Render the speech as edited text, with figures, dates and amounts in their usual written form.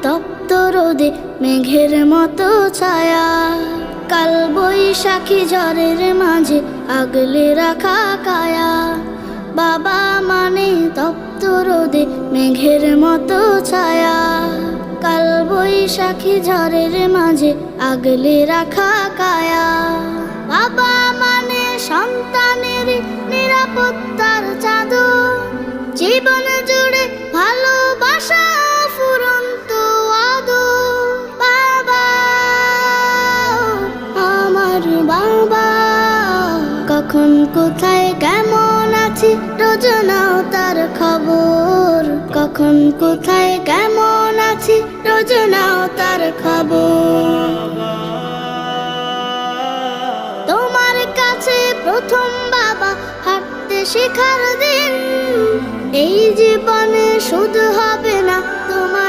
তপ্ত রোদে মেঘের মতো ছায়া, কাল বৈশাখী ঝড়ের মাঝে আগলে রাখা কায়া। বাবা মানে তপ্ত রোদে মেঘের মতো ছায়া, কাল বৈশাখী ঝড়ের মাঝে আগলে রাখা কায়া। বাবা মানে সন্তানের নিরাপত্তার চাদর, জীবন জুড়ে ভালোবাসা ফুরন্ত আদর। বাবা, আমার বাবা, কখন কোথায় কেমন আছি রোজ নাও তার খবর, কখন কোথায় কেমন আছি রোজ নাও তার খবর। তোমার কাছে প্রথম বাবা হাঁটতে শেখার দিন, এই জীবনে শুধু হবে না তোমার